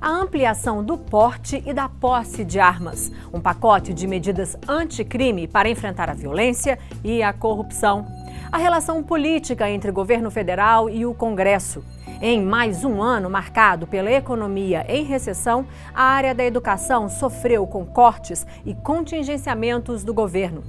a ampliação do porte e da posse de armas, um pacote de medidas anticrime para enfrentar a violência e a corrupção, a relação política entre o governo federal e o Congresso. Em mais um ano marcado pela economia em recessão, a área da educação sofreu com cortes e contingenciamentos do governo.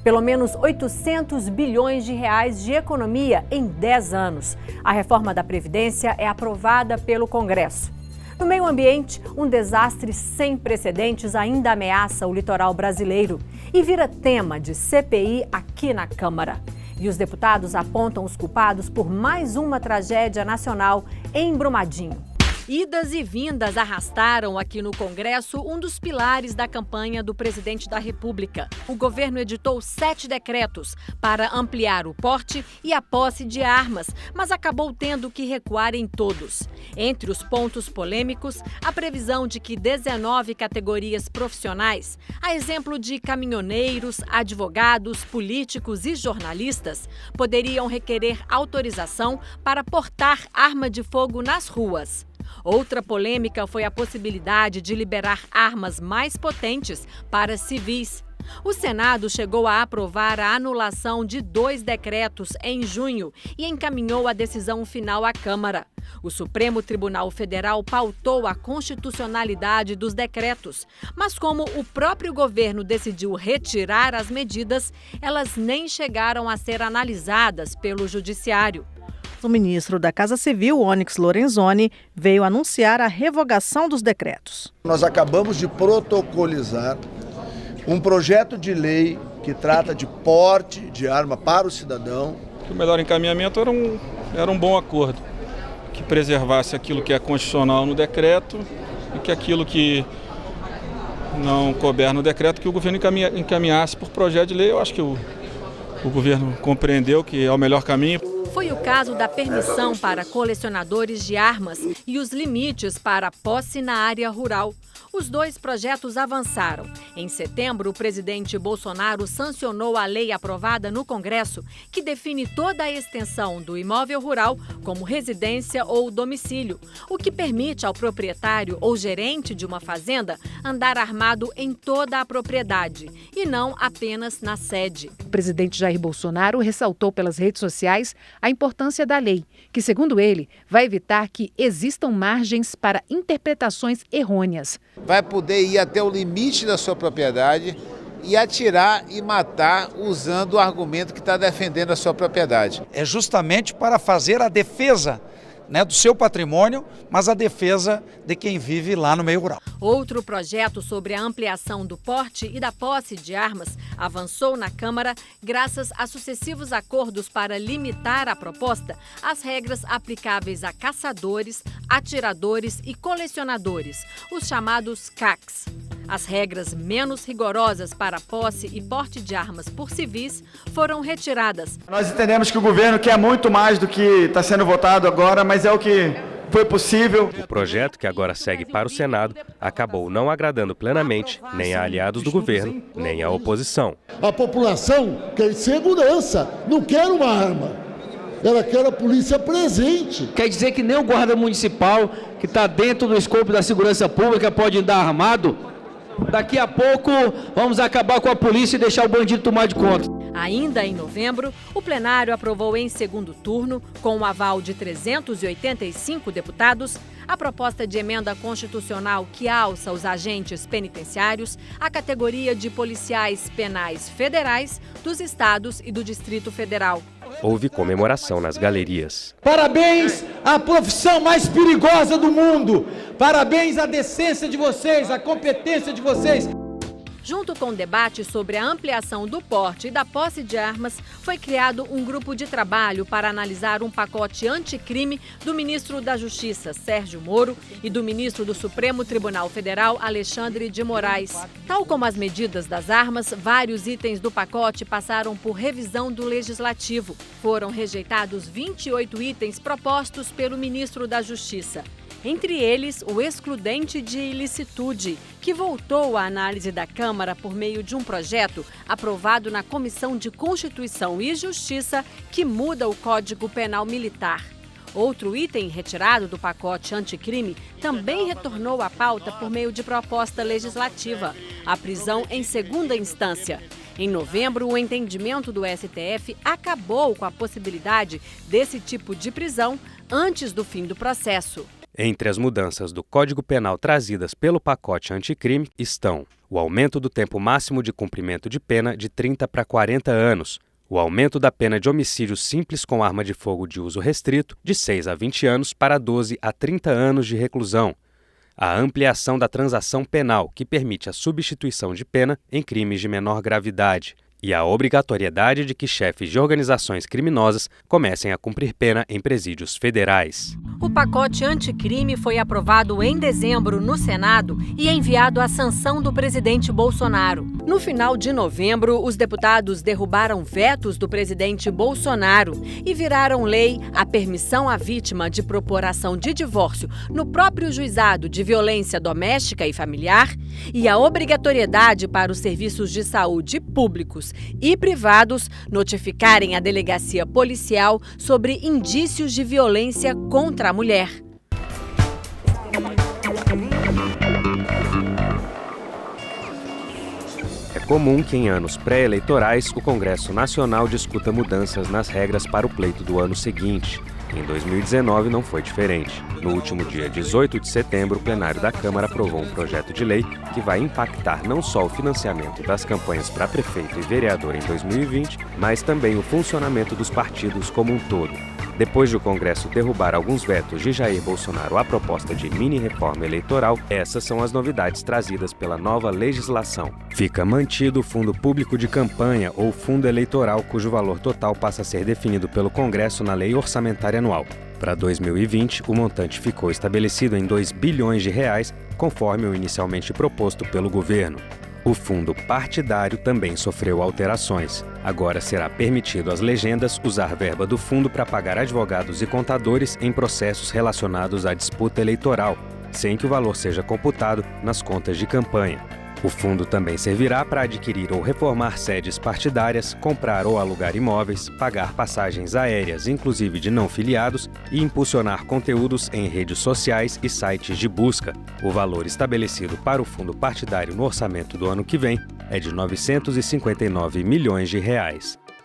Pelo menos 800 bilhões de reais de economia em 10 anos. A reforma da Previdência é aprovada pelo Congresso. No meio ambiente, um desastre sem precedentes ainda ameaça o litoral brasileiro e vira tema de CPI aqui na Câmara. E os deputados apontam os culpados por mais uma tragédia nacional em Brumadinho. Idas e vindas arrastaram aqui no Congresso um dos pilares da campanha do presidente da República. O governo editou 7 decretos para ampliar o porte e a posse de armas, mas acabou tendo que recuar em todos. Entre os pontos polêmicos, a previsão de que 19 categorias profissionais, a exemplo de caminhoneiros, advogados, políticos e jornalistas, poderiam requerer autorização para portar arma de fogo nas ruas. Outra polêmica foi a possibilidade de liberar armas mais potentes para civis. O Senado chegou a aprovar a anulação de 2 decretos em junho e encaminhou a decisão final à Câmara. O Supremo Tribunal Federal pautou a constitucionalidade dos decretos, mas como o próprio governo decidiu retirar as medidas, elas nem chegaram a ser analisadas pelo Judiciário. O ministro da Casa Civil, Onyx Lorenzoni, veio anunciar a revogação dos decretos. Nós acabamos de protocolizar um projeto de lei que trata de porte de arma para o cidadão. O melhor encaminhamento era um bom acordo, que preservasse aquilo que é constitucional no decreto e que aquilo que não couber no decreto, que o governo encaminhasse por projeto de lei. Eu acho que o governo compreendeu que é o melhor caminho. Foi o caso da permissão para colecionadores de armas e os limites para posse na área rural. Os 2 projetos avançaram. Em setembro, o presidente Bolsonaro sancionou a lei aprovada no Congresso, que define toda a extensão do imóvel rural como residência ou domicílio, o que permite ao proprietário ou gerente de uma fazenda andar armado em toda a propriedade e não apenas na sede. O presidente Jair Bolsonaro ressaltou pelas redes sociais a importância da lei, que, segundo ele, vai evitar que existam margens para interpretações errôneas. Vai poder ir até o limite da sua propriedade e atirar e matar usando o argumento que está defendendo a sua propriedade. É justamente para fazer a defesa, do seu patrimônio, mas a defesa de quem vive lá no meio rural. Outro projeto sobre a ampliação do porte e da posse de armas avançou na Câmara graças a sucessivos acordos para limitar a proposta às regras aplicáveis a caçadores, atiradores e colecionadores, os chamados CACs. As regras menos rigorosas para posse e porte de armas por civis foram retiradas. Nós entendemos que o governo quer muito mais do que está sendo votado agora, mas é o que foi possível. O projeto, que agora segue para o Senado, acabou não agradando plenamente nem a aliados do governo, nem a oposição. A população quer segurança, não quer uma arma. Ela quer a polícia presente. Quer dizer que nem o guarda municipal, que está dentro do escopo da segurança pública, pode andar armado? Daqui a pouco vamos acabar com a polícia e deixar o bandido tomar de conta. Ainda em novembro, o plenário aprovou em segundo turno, com o aval de 385 deputados, a proposta de emenda constitucional que alça os agentes penitenciários à categoria de policiais penais federais dos estados e do Distrito Federal. Houve comemoração nas galerias. Parabéns à profissão mais perigosa do mundo! Parabéns à decência de vocês, à competência de vocês! Junto com o debate sobre a ampliação do porte e da posse de armas, foi criado um grupo de trabalho para analisar um pacote anticrime do ministro da Justiça, Sérgio Moro, e do ministro do Supremo Tribunal Federal, Alexandre de Moraes. Tal como as medidas das armas, vários itens do pacote passaram por revisão do Legislativo. Foram rejeitados 28 itens propostos pelo ministro da Justiça. Entre eles, o excludente de ilicitude, que voltou à análise da Câmara por meio de um projeto aprovado na Comissão de Constituição e Justiça, que muda o Código Penal Militar. Outro item retirado do pacote anticrime também retornou à pauta por meio de proposta legislativa: a prisão em segunda instância. Em novembro, o entendimento do STF acabou com a possibilidade desse tipo de prisão antes do fim do processo. Entre as mudanças do Código Penal trazidas pelo pacote anticrime estão o aumento do tempo máximo de cumprimento de pena de 30 para 40 anos, o aumento da pena de homicídio simples com arma de fogo de uso restrito de 6 a 20 anos para 12 a 30 anos de reclusão, a ampliação da transação penal, que permite a substituição de pena em crimes de menor gravidade, e a obrigatoriedade de que chefes de organizações criminosas comecem a cumprir pena em presídios federais. O pacote anticrime foi aprovado em dezembro no Senado e enviado à sanção do presidente Bolsonaro. No final de novembro, os deputados derrubaram vetos do presidente Bolsonaro e viraram lei a permissão à vítima de propor ação de divórcio no próprio juizado de violência doméstica e familiar e a obrigatoriedade para os serviços de saúde públicos e privados notificarem a delegacia policial sobre indícios de violência contra a mulher. É comum que em anos pré-eleitorais o Congresso Nacional discuta mudanças nas regras para o pleito do ano seguinte. Em 2019 não foi diferente. No último dia 18 de setembro, o plenário da Câmara aprovou um projeto de lei que vai impactar não só o financiamento das campanhas para prefeito e vereador em 2020, mas também o funcionamento dos partidos como um todo. Depois de o Congresso derrubar alguns vetos de Jair Bolsonaro à proposta de mini-reforma eleitoral, essas são as novidades trazidas pela nova legislação. Fica mantido o Fundo Público de Campanha ou Fundo Eleitoral, cujo valor total passa a ser definido pelo Congresso na Lei Orçamentária Anual. Para 2020, o montante ficou estabelecido em R$2 bilhões, conforme o inicialmente proposto pelo governo. O fundo partidário também sofreu alterações. Agora será permitido às legendas usar verba do fundo para pagar advogados e contadores em processos relacionados à disputa eleitoral, sem que o valor seja computado nas contas de campanha. O fundo também servirá para adquirir ou reformar sedes partidárias, comprar ou alugar imóveis, pagar passagens aéreas, inclusive de não filiados, e impulsionar conteúdos em redes sociais e sites de busca. O valor estabelecido para o fundo partidário no orçamento do ano que vem é de R$959 milhões.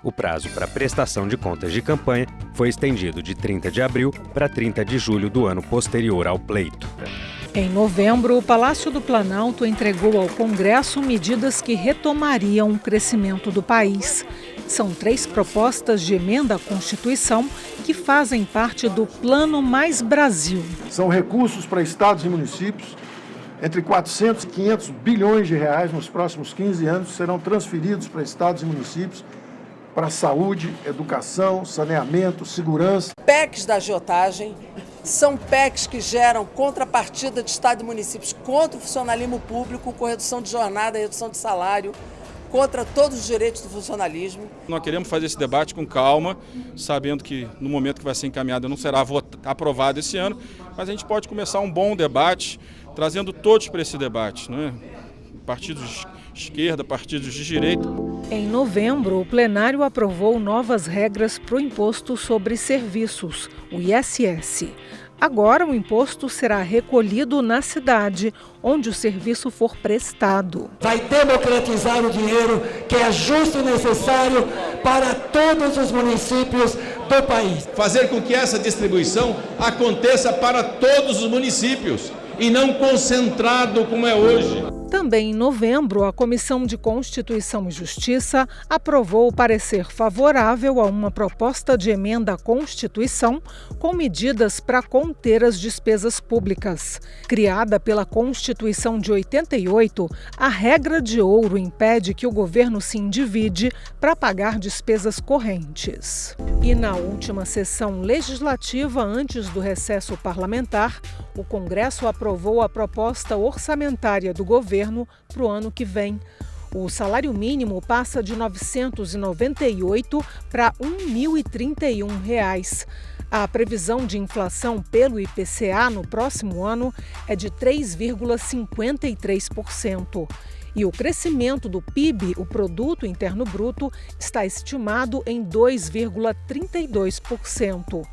O prazo para prestação de contas de campanha foi estendido de 30 de abril para 30 de julho do ano posterior ao pleito. Em novembro, o Palácio do Planalto entregou ao Congresso medidas que retomariam o crescimento do país. São 3 propostas de emenda à Constituição que fazem parte do Plano Mais Brasil. São recursos para estados e municípios, entre 400 e 500 bilhões de reais nos próximos 15 anos serão transferidos para estados e municípios para saúde, educação, saneamento, segurança. PECs da agiotagem são PECs que geram contrapartida de Estado e municípios contra o funcionalismo público, com redução de jornada, redução de salário, contra todos os direitos do funcionalismo. Nós queremos fazer esse debate com calma, sabendo que no momento que vai ser encaminhado não será aprovado esse ano, mas a gente pode começar um bom debate, trazendo todos para esse debate, né? Partidos de esquerda, partidos de direita. Em novembro, o plenário aprovou novas regras para o Imposto sobre Serviços, o ISS. Agora, o imposto será recolhido na cidade, onde o serviço for prestado. Vai democratizar o dinheiro que é justo e necessário para todos os municípios do país. Fazer com que essa distribuição aconteça para todos os municípios e não concentrado como é hoje. Também em novembro, a Comissão de Constituição e Justiça aprovou o parecer favorável a uma proposta de emenda à Constituição com medidas para conter as despesas públicas. Criada pela Constituição de 88, a regra de ouro impede que o governo se endivide para pagar despesas correntes. E na última sessão legislativa, antes do recesso parlamentar, o Congresso aprovou a proposta orçamentária do governo para o ano que vem. O salário mínimo passa de R$ 998 para R$ 1.031. A previsão de inflação pelo IPCA no próximo ano é de 3,53%. E o crescimento do PIB, o Produto Interno Bruto, está estimado em 2,32%.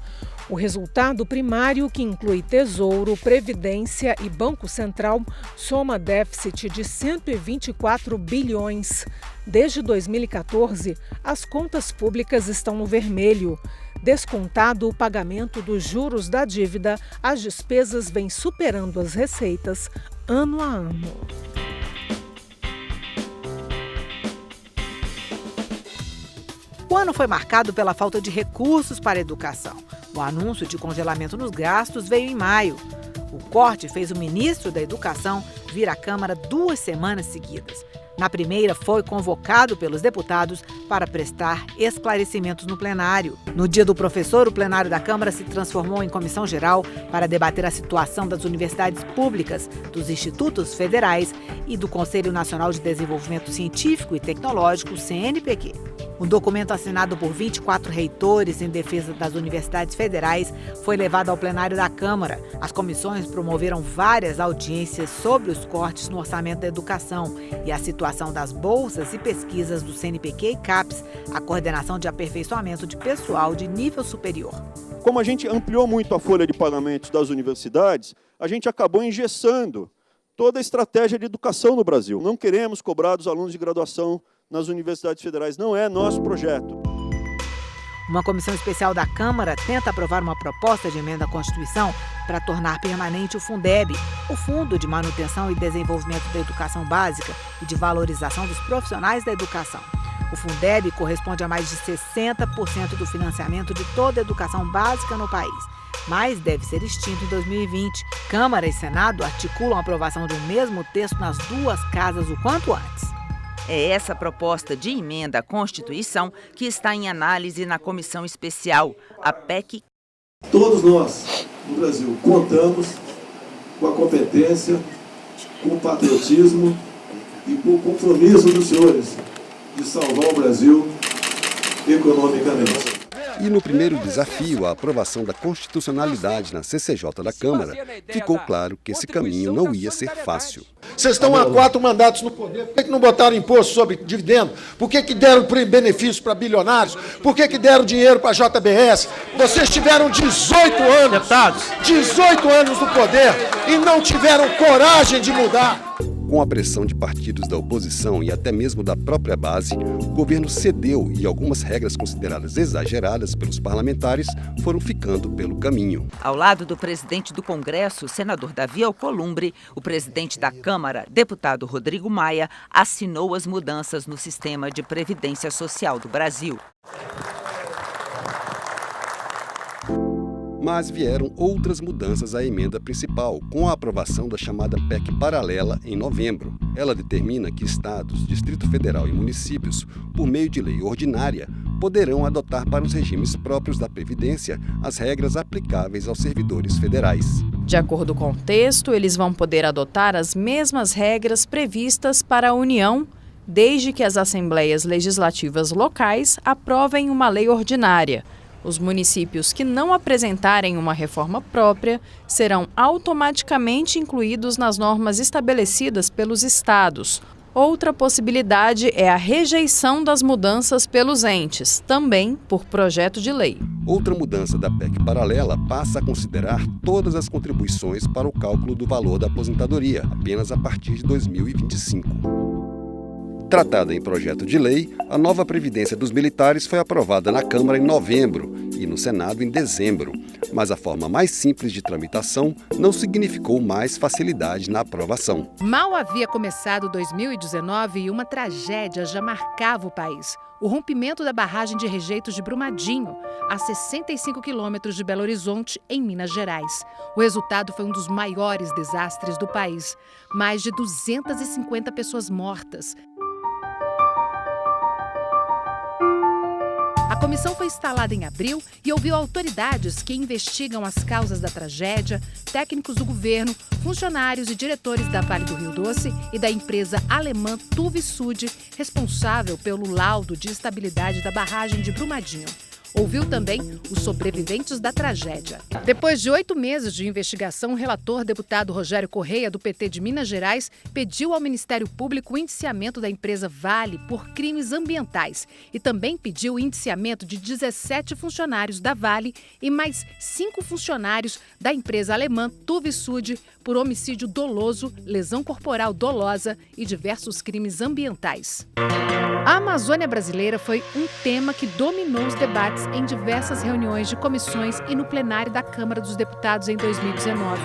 O resultado primário, que inclui Tesouro, Previdência e Banco Central, soma déficit de 124 bilhões. Desde 2014, as contas públicas estão no vermelho. Descontado o pagamento dos juros da dívida, as despesas vêm superando as receitas ano a ano. O ano foi marcado pela falta de recursos para a educação. O anúncio de congelamento nos gastos veio em maio. O corte fez o ministro da Educação vir à Câmara 2 semanas seguidas. Na primeira, foi convocado pelos deputados para prestar esclarecimentos no plenário. No dia do professor, o plenário da Câmara se transformou em comissão geral para debater a situação das universidades públicas, dos institutos federais e do Conselho Nacional de Desenvolvimento Científico e Tecnológico, CNPq. Um documento assinado por 24 reitores em defesa das universidades federais foi levado ao plenário da Câmara. As comissões promoveram várias audiências sobre os cortes no orçamento da educação e a situação das bolsas e pesquisas do CNPq e CAPES, a coordenação de aperfeiçoamento de pessoal de nível superior. Como a gente ampliou muito a folha de pagamentos das universidades, a gente acabou engessando toda a estratégia de educação no Brasil. Não queremos cobrar dos alunos de graduação nas universidades federais, não é nosso projeto. Uma comissão especial da Câmara tenta aprovar uma proposta de emenda à Constituição para tornar permanente o Fundeb, o Fundo de Manutenção e Desenvolvimento da Educação Básica e de Valorização dos Profissionais da Educação. O Fundeb corresponde a mais de 60% do financiamento de toda a educação básica no país, mas deve ser extinto em 2020. Câmara e Senado articulam a aprovação de um mesmo texto nas duas casas o quanto antes. É essa proposta de emenda à Constituição que está em análise na comissão especial, a PEC. Todos nós, no Brasil, contamos com a competência, com o patriotismo e com o compromisso dos senhores de salvar o Brasil economicamente. E no primeiro desafio, a aprovação da constitucionalidade na CCJ da Câmara, ficou claro que esse caminho não ia ser fácil. Vocês estão há 4 mandatos no poder, por que não botaram imposto sobre dividendo? Por que deram benefício para bilionários? Por que deram dinheiro para a JBS? Vocês tiveram 18 anos, 18 anos no poder e não tiveram coragem de mudar. Com a pressão de partidos da oposição e até mesmo da própria base, o governo cedeu e algumas regras consideradas exageradas pelos parlamentares foram ficando pelo caminho. Ao lado do presidente do Congresso, senador Davi Alcolumbre, o presidente da Câmara, deputado Rodrigo Maia, assinou as mudanças no sistema de previdência social do Brasil. Mas vieram outras mudanças à emenda principal, com a aprovação da chamada PEC paralela em novembro. Ela determina que estados, Distrito Federal e municípios, por meio de lei ordinária, poderão adotar para os regimes próprios da Previdência as regras aplicáveis aos servidores federais. De acordo com o texto, eles vão poder adotar as mesmas regras previstas para a União, desde que as assembleias legislativas locais aprovem uma lei ordinária. Os municípios que não apresentarem uma reforma própria serão automaticamente incluídos nas normas estabelecidas pelos estados. Outra possibilidade é a rejeição das mudanças pelos entes, também por projeto de lei. Outra mudança da PEC paralela passa a considerar todas as contribuições para o cálculo do valor da aposentadoria, apenas a partir de 2025. Tratada em projeto de lei, a nova Previdência dos militares foi aprovada na Câmara em novembro e no Senado em dezembro. Mas a forma mais simples de tramitação não significou mais facilidade na aprovação. Mal havia começado 2019 e uma tragédia já marcava o país. O rompimento da barragem de rejeitos de Brumadinho, a 65 quilômetros de Belo Horizonte, em Minas Gerais. O resultado foi um dos maiores desastres do país. Mais de 250 pessoas mortas. A comissão foi instalada em abril e ouviu autoridades que investigam as causas da tragédia, técnicos do governo, funcionários e diretores da Vale do Rio Doce e da empresa alemã TUV Sud, responsável pelo laudo de estabilidade da barragem de Brumadinho. Ouviu também os sobreviventes da tragédia. Depois de 8 meses de investigação, o relator, deputado Rogério Correia, do PT de Minas Gerais, pediu ao Ministério Público o indiciamento da empresa Vale por crimes ambientais e também pediu o indiciamento de 17 funcionários da Vale e mais 5 funcionários da empresa alemã Tuvisud por homicídio doloso, lesão corporal dolosa e diversos crimes ambientais. A Amazônia brasileira foi um tema que dominou os debates em diversas reuniões de comissões e no plenário da Câmara dos Deputados em 2019.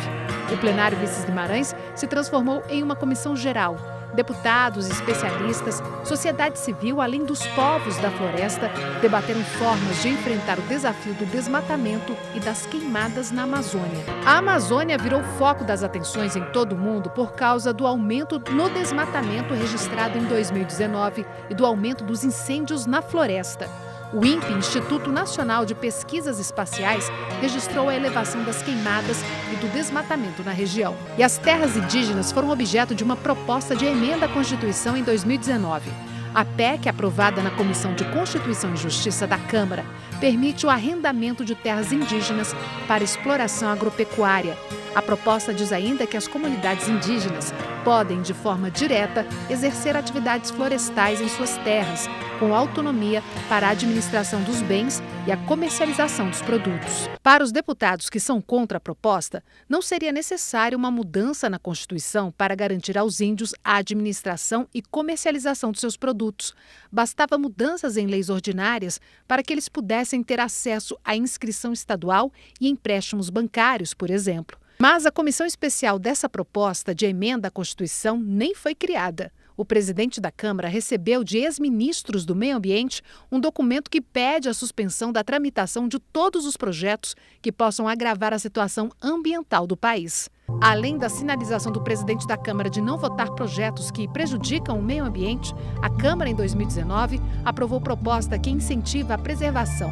O plenário Ulisses Guimarães se transformou em uma comissão geral. Deputados, especialistas, sociedade civil, além dos povos da floresta, debateram formas de enfrentar o desafio do desmatamento e das queimadas na Amazônia. A Amazônia virou foco das atenções em todo o mundo por causa do aumento no desmatamento registrado em 2019 e do aumento dos incêndios na floresta. O INPE, Instituto Nacional de Pesquisas Espaciais, registrou a elevação das queimadas e do desmatamento na região. E as terras indígenas foram objeto de uma proposta de emenda à Constituição em 2019. A PEC, aprovada na Comissão de Constituição e Justiça da Câmara, permite o arrendamento de terras indígenas para exploração agropecuária. A proposta diz ainda que as comunidades indígenas podem, de forma direta, exercer atividades florestais em suas terras, com autonomia para a administração dos bens e a comercialização dos produtos. Para os deputados que são contra a proposta, não seria necessária uma mudança na Constituição para garantir aos índios a administração e comercialização dos seus produtos. Bastava mudanças em leis ordinárias para que eles pudessem ter acesso à inscrição estadual e empréstimos bancários, por exemplo. Mas a comissão especial dessa proposta de emenda à Constituição nem foi criada. O presidente da Câmara recebeu de ex-ministros do Meio Ambiente um documento que pede a suspensão da tramitação de todos os projetos que possam agravar a situação ambiental do país. Além da sinalização do presidente da Câmara de não votar projetos que prejudicam o meio ambiente, a Câmara, em 2019, aprovou proposta que incentiva a preservação.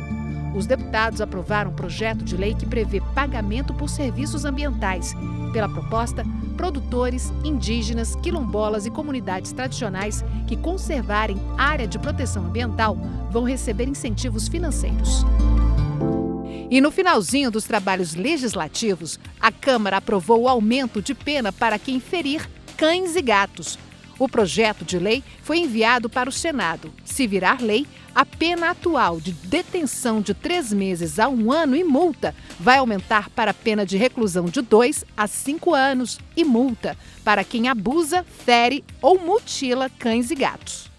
Os deputados aprovaram um projeto de lei que prevê pagamento por serviços ambientais. Pela proposta, produtores, indígenas, quilombolas e comunidades tradicionais que conservarem área de proteção ambiental vão receber incentivos financeiros. E no finalzinho dos trabalhos legislativos, a Câmara aprovou o aumento de pena para quem ferir cães e gatos. O projeto de lei foi enviado para o Senado. Se virar lei, a pena atual de detenção de 3 meses a 1 ano e multa vai aumentar para a pena de reclusão de 2 a 5 anos e multa para quem abusa, fere ou mutila cães e gatos.